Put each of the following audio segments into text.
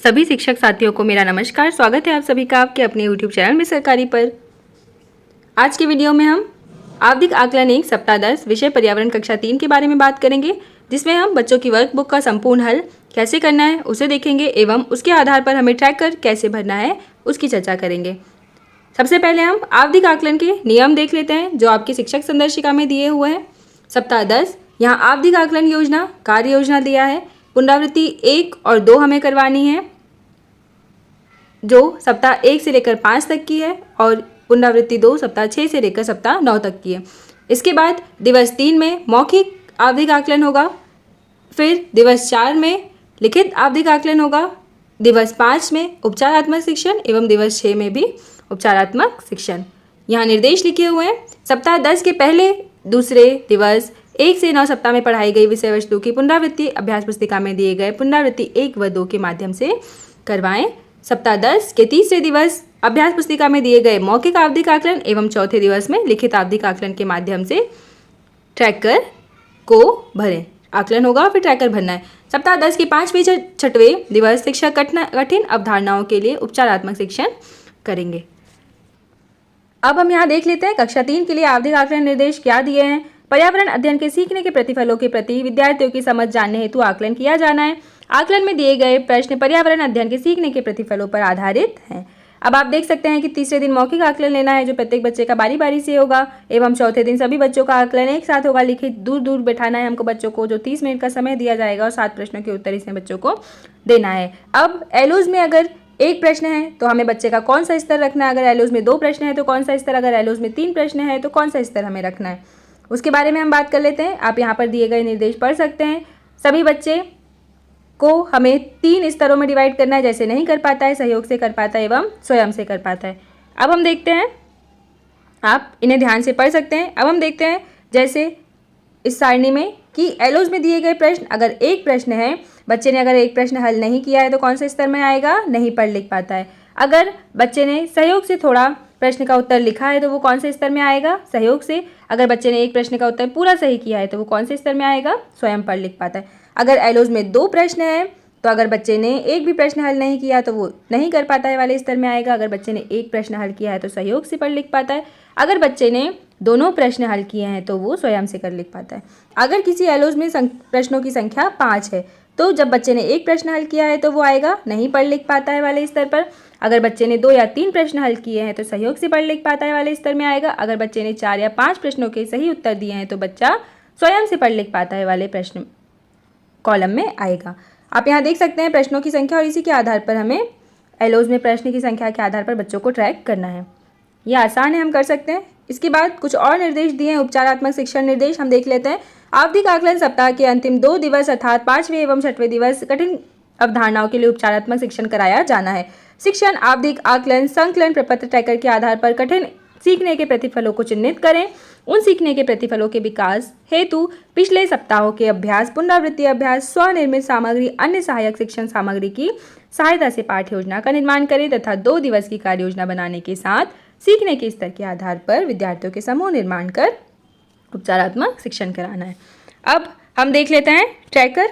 सभी शिक्षक साथियों को मेरा नमस्कार। स्वागत है आप सभी का आपके अपने YouTube चैनल में सरकारी पर। आज के वीडियो में हम आवधिक आकलन 1 सप्ताह 10 विषय पर्यावरण कक्षा 3 के बारे में बात करेंगे, जिसमें हम बच्चों की वर्कबुक का संपूर्ण हल कैसे करना है उसे देखेंगे एवं उसके आधार पर हमें ट्रैकर कैसे भरना है उसकी चर्चा करेंगे। सबसे पहले हम आवधिक आकलन के नियम देख लेते हैं जो आपकी शिक्षक संदर्शिका में दिए हुए हैं। सप्ताह 10 यहाँ आवधिक आकलन योजना कार्य योजना दिया है। पुनरावृत्ति 1 और 2 हमें करवानी है जो सप्ताह 1 से लेकर 5 तक की है और पुनरावृत्ति 2 सप्ताह 6 से लेकर सप्ताह 9 तक की है। इसके बाद दिवस 3 में मौखिक आवधिक आकलन होगा, फिर दिवस 4 में लिखित आवधिक आकलन होगा, दिवस 5 में उपचारात्मक शिक्षण एवं दिवस 6 में भी उपचारात्मक शिक्षण। यहाँ निर्देश लिखे हुए हैं। सप्ताह 10 के पहले दूसरे दिवस 1 से 9 सप्ताह में पढ़ाई गई विषय वस्तु की पुनरावृत्ति अभ्यास पुस्तिका में दिए गए पुनरावृत्ति 1 व 2 के माध्यम से करवाएं। सप्ताह 10 के तीसरे दिवस अभ्यास पुस्तिका में दिए गए मौखिक आवधिक आकलन एवं चौथे दिवस में लिखित आवधिक आकलन के माध्यम से ट्रैकर को भरें। आकलन होगा फिर ट्रैकर भरना है। सप्ताह 10 के 5वें 6वें दिवस शिक्षक कठिन अवधारणाओं के लिए उपचारात्मक शिक्षण करेंगे। अब हम यहाँ देख लेते हैं कक्षा 3 के लिए आवधिक आकलन निर्देश क्या दिए हैं। पर्यावरण अध्ययन के सीखने के प्रतिफलों के प्रति विद्यार्थियों की समझ जानने हेतु आकलन किया जाना है। आकलन में दिए गए प्रश्न पर्यावरण अध्ययन के सीखने के प्रतिफलों पर आधारित हैं। अब आप देख सकते हैं कि तीसरे दिन मौखिक आकलन लेना है जो प्रत्येक बच्चे का बारी बारी से होगा एवं चौथे दिन सभी बच्चों का आकलन एक साथ होगा। लिखित दूर दूर बैठाना है हमको बच्चों को, जो 30 मिनट का समय दिया जाएगा और 7 प्रश्नों के उत्तर इसमें बच्चों को देना है। अब एलोज में अगर एक प्रश्न है तो हमें बच्चे का कौन सा स्तर रखना है, अगर एलोज में 2 प्रश्न है तो कौन सा स्तर, अगर एलोज में 3 प्रश्न है तो कौन सा स्तर हमें रखना है, उसके बारे में हम बात कर लेते हैं। आप यहाँ पर दिए गए निर्देश पढ़ सकते हैं। सभी बच्चे को हमें 3 स्तरों में डिवाइड करना है, जैसे नहीं कर पाता है, सहयोग से कर पाता है एवं स्वयं से कर पाता है। अब हम देखते हैं, आप इन्हें ध्यान से पढ़ सकते हैं। अब हम देखते हैं जैसे इस सारणी में कि एलोज में दिए गए प्रश्न, अगर एक प्रश्न है, बच्चे ने अगर एक प्रश्न हल नहीं किया है तो कौन से स्तर में आएगा, नहीं पढ़ लिख पाता है। अगर बच्चे ने सहयोग से थोड़ा प्रश्न का उत्तर लिखा है तो वो कौन से स्तर में आएगा, सहयोग से। अगर बच्चे ने एक प्रश्न का उत्तर पूरा सही किया है तो वो कौन से स्तर में आएगा, स्वयं पढ़ लिख पाता है। अगर एलोज में 2 प्रश्न है तो अगर बच्चे ने एक भी प्रश्न हल नहीं किया तो वो नहीं कर पाता है वाले स्तर में आएगा। अगर बच्चे ने एक प्रश्न हल किया है तो सहयोग से पढ़ लिख पाता है। अगर बच्चे ने दोनों प्रश्न हल किए हैं तो वो स्वयं से कर लिख पाता है। अगर किसी एलोज में प्रश्नों की संख्या 5 है तो जब बच्चे ने एक प्रश्न हल किया है तो वो आएगा नहीं पढ़ लिख पाता है वाले स्तर पर। अगर बच्चे ने 2 या 3 प्रश्न हल किए हैं तो सहयोग से पढ़ लिख पाता है वाले स्तर में आएगा। अगर बच्चे ने 4 या 5 प्रश्नों के सही उत्तर दिए हैं तो बच्चा स्वयं से पढ़ लिख पाता है वाले प्रश्न कॉलम में आएगा। आप यहाँ देख सकते हैं प्रश्नों की संख्या और इसी के आधार पर हमें एलोज में प्रश्न की संख्या के आधार पर बच्चों को ट्रैक करना है। ये आसान है, हम कर सकते हैं। इसके बाद कुछ और निर्देश दिए हैं, उपचारात्मक शिक्षण निर्देश हम देख लेते हैं। आवधिक आकलन सप्ताह के अंतिम 2 दिवस अर्थात 5वें एवं 6वें दिवस कठिन अवधारणाओं के लिए उपचारात्मक शिक्षण कराया जाना है। शिक्षण आवधिक आकलन संकलन प्रपत्र ट्रैकर के आधार पर कठिन सीखने के प्रतिफलों को चिन्हित करें। उन सीखने के प्रतिफलों के विकास हेतु पिछले सप्ताहों के अभ्यास, पुनरावृत्ति अभ्यास, स्वनिर्मित सामग्री, अन्य सहायक शिक्षण सामग्री की सहायता से पाठ्य योजना का निर्माण करें तथा 2 दिवस की कार्य योजना बनाने के साथ सीखने के स्तर के आधार पर विद्यार्थियों के समूह निर्माण कर उपचारात्मक शिक्षण कराना है। अब हम देख लेते हैं ट्रैकर।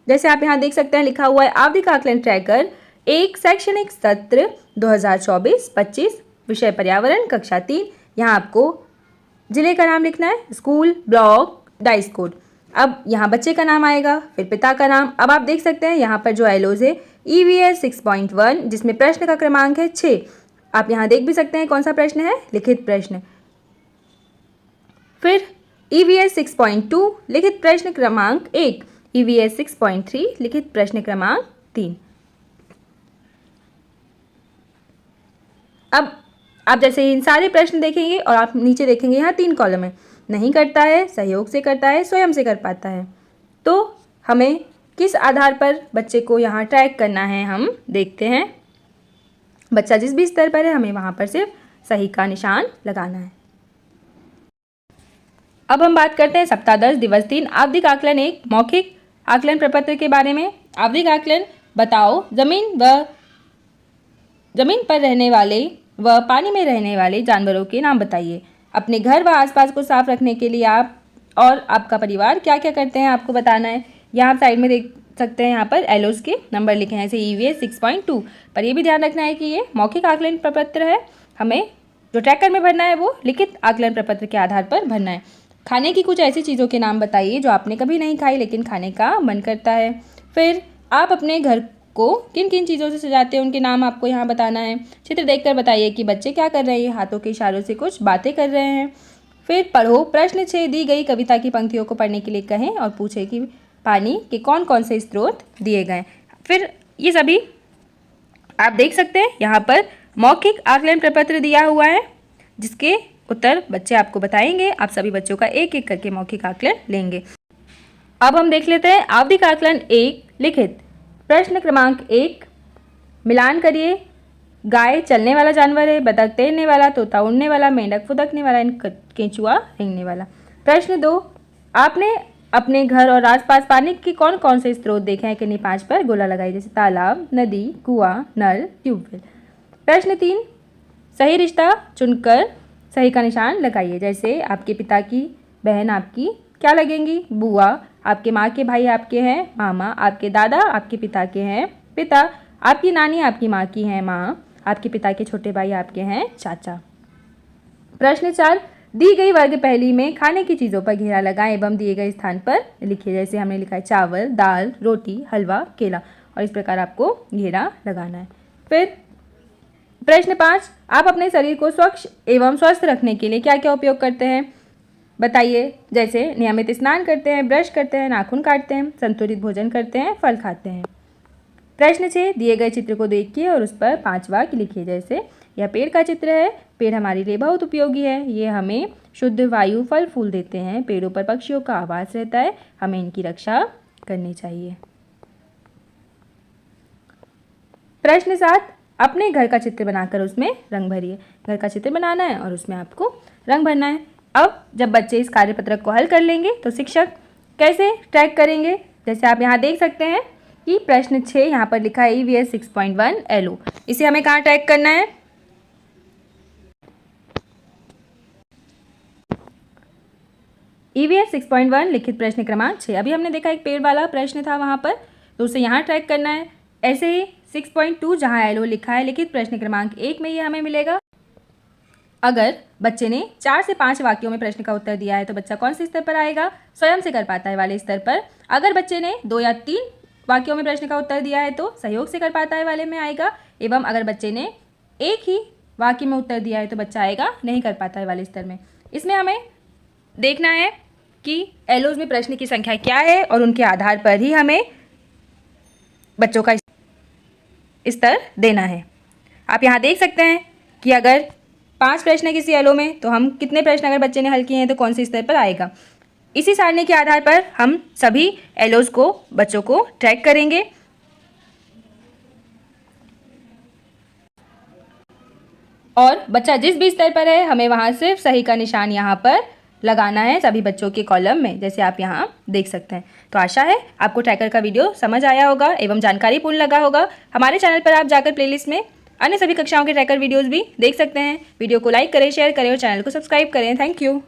जैसे आप यहाँ देख सकते हैं लिखा हुआ है आवधिक आकलन ट्रैकर 1 शैक्षणिक सत्र 2024-25 विषय पर्यावरण कक्षा 3। यहाँ आपको जिले का नाम लिखना है, स्कूल, ब्लॉक, डाइस कोड। अब यहाँ बच्चे का नाम आएगा, फिर पिता का नाम। अब आप देख सकते हैं यहाँ पर जो एलोज है EVS 6.1 जिसमें प्रश्न का क्रमांक है 6। आप यहाँ देख भी सकते हैं कौन सा प्रश्न है, लिखित प्रश्न। फिर EVS 6.2 लिखित प्रश्न क्रमांक 1, EVS 6.3 लिखित प्रश्न क्रमांक 3। अब आप जैसे इन सारे प्रश्न देखेंगे और आप नीचे देखेंगे यहाँ 3 कॉलम है, नहीं करता है, सहयोग से करता है, स्वयं से कर पाता है। तो हमें किस आधार पर बच्चे को यहाँ ट्रैक करना है हम देखते हैं। बच्चा जिस भी स्तर पर है हमें वहाँ पर सिर्फ सही का निशान लगाना है। अब हम बात करते हैं सप्ताह 10 दिवस 3 आवधिक आकलन 1 मौखिक आकलन प्रपत्र के बारे में। आवधिक आकलन बताओ जमीन पर रहने वाले व पानी में रहने वाले जानवरों के नाम बताइए। अपने घर व आसपास को साफ रखने के लिए आप और आपका परिवार क्या क्या करते हैं आपको बताना है। यहाँ साइड में सकते हैं यहाँ पर एलोज के नंबर लिखे हैं, जैसे EVS 6.2। पर ये भी ध्यान रखना है कि ये मौखिक आकलन प्रपत्र है, हमें जो ट्रैकर में भरना है वो लिखित आकलन प्रपत्र के आधार पर भरना है। खाने की कुछ ऐसी चीज़ों के नाम बताइए जो आपने कभी नहीं खाई लेकिन खाने का मन करता है। फिर आप अपने घर को किन किन चीज़ों से सजाते हैं उनके नाम आपको यहाँ बताना है। चित्र देखकर बताइए कि बच्चे क्या कर रहे हैं, हाथों के इशारों से कुछ बातें कर रहे हैं। फिर पढ़ो प्रश्न 6, दी गई कविता की पंक्तियों को पढ़ने के लिए कहें और पूछें कि पानी के कौन कौन से स्रोत दिए गए। फिर ये सभी आप देख सकते हैं यहाँ पर मौखिक आकलन प्रपत्र दिया हुआ है जिसके उत्तर बच्चे आपको बताएंगे। आप सभी बच्चों का एक एक करके मौखिक आकलन लेंगे। अब हम देख लेते हैं आवधिक आकलन 1 लिखित। प्रश्न क्रमांक 1, मिलान करिए। गाय चलने वाला जानवर है, बतख तैरने वाला, तोता उड़ने वाला, मेंढक फुदकने वाला, केंचुआ रेंगने वाला। प्रश्न 2, आपने अपने घर और आसपास पानी के कौन कौन से स्रोत देखे हैं? किन्हीं 5 पर गोला लगाइए, जैसे तालाब, नदी, कुआं, नल, ट्यूबवेल। प्रश्न 3, सही रिश्ता चुनकर सही का निशान लगाइए, जैसे आपके पिता की बहन आपकी क्या लगेंगी? बुआ। आपके माँ के भाई आपके हैं मामा। आपके दादा आपके पिता के हैं पिता। आपकी नानी आपकी माँ की हैं माँ। आपके पिता के छोटे भाई आपके हैं चाचा। प्रश्न 4, दी गई वर्ग पहली में खाने की चीज़ों पर घेरा लगाएं एवं दिए गए स्थान पर लिखिए, जैसे हमने लिखा है चावल, दाल, रोटी, हलवा, केला, और इस प्रकार आपको घेरा लगाना है। फिर प्रश्न 5, आप अपने शरीर को स्वच्छ एवं स्वस्थ रखने के लिए क्या क्या उपयोग करते हैं बताइए, जैसे नियमित स्नान करते हैं, ब्रश करते हैं, नाखून काटते हैं, संतुलित भोजन करते हैं, फल खाते हैं। प्रश्न 6, दिए गए चित्र को देखिए और उस पर 5 वाक्य लिखिए, जैसे यह पेड़ का चित्र है, पेड़ हमारे लिए बहुत उपयोगी है, ये हमें शुद्ध वायु, फल फूल देते हैं, पेड़ों पर पक्षियों का आवास रहता है, हमें इनकी रक्षा करनी चाहिए। प्रश्न 7, अपने घर का चित्र बनाकर उसमें रंग भरिए। घर का चित्र बनाना है और उसमें आपको रंग भरना है। अब जब बच्चे इस कार्यपत्रक को हल कर लेंगे तो शिक्षक कैसे ट्रैक करेंगे, जैसे आप यहाँ देख सकते हैं कि प्रश्न 6 यहाँ पर लिखा है EVS 6.1 LO। इसे हमें कहाँ ट्रैक करना है? EVS 6.1 लिखित प्रश्न क्रमांक 6। अभी हमने देखा एक पेड़ वाला प्रश्न था वहाँ पर, तो उसे यहाँ ट्रैक करना है। ऐसे ही 6.2 जहाँ LO लिखा है लिखित प्रश्न क्रमांक 1 में ये हमें मिलेगा। अगर बच्चे ने 4 से 5 वाक्यों में प्रश्न का उत्तर दिया है तो बच्चा कौन से स्तर पर आएगा? स्वयं से कर पाता है वाले स्तर पर। अगर बच्चे ने 2 या 3 वाक्यों में प्रश्न का उत्तर दिया है तो सहयोग से कर पाता है वाले में आएगा, एवं अगर बच्चे ने एक ही वाक्य में उत्तर दिया है तो बच्चा आएगा नहीं कर पाता है वाले स्तर में। इसमें हमें देखना है कि एलोज में प्रश्न की संख्या क्या है और उनके आधार पर ही हमें बच्चों का स्तर देना है। आप यहाँ देख सकते हैं कि अगर 5 प्रश्न है किसी एलो में तो हम कितने प्रश्न अगर बच्चे ने हल किए हैं तो कौन से स्तर पर आएगा। इसी सारणी के आधार पर हम सभी एलोज को बच्चों को ट्रैक करेंगे और बच्चा जिस भी स्तर पर है हमें वहाँ सिर्फ सही का निशान यहाँ पर लगाना है सभी बच्चों के कॉलम में, जैसे आप यहाँ देख सकते हैं। तो आशा है आपको ट्रैकर का वीडियो समझ आया होगा एवं जानकारीपूर्ण लगा होगा। हमारे चैनल पर आप जाकर प्लेलिस्ट में अन्य सभी कक्षाओं के ट्रैकर वीडियोस भी देख सकते हैं। वीडियो को लाइक करें, शेयर करें और चैनल को सब्सक्राइब करें। Thank you.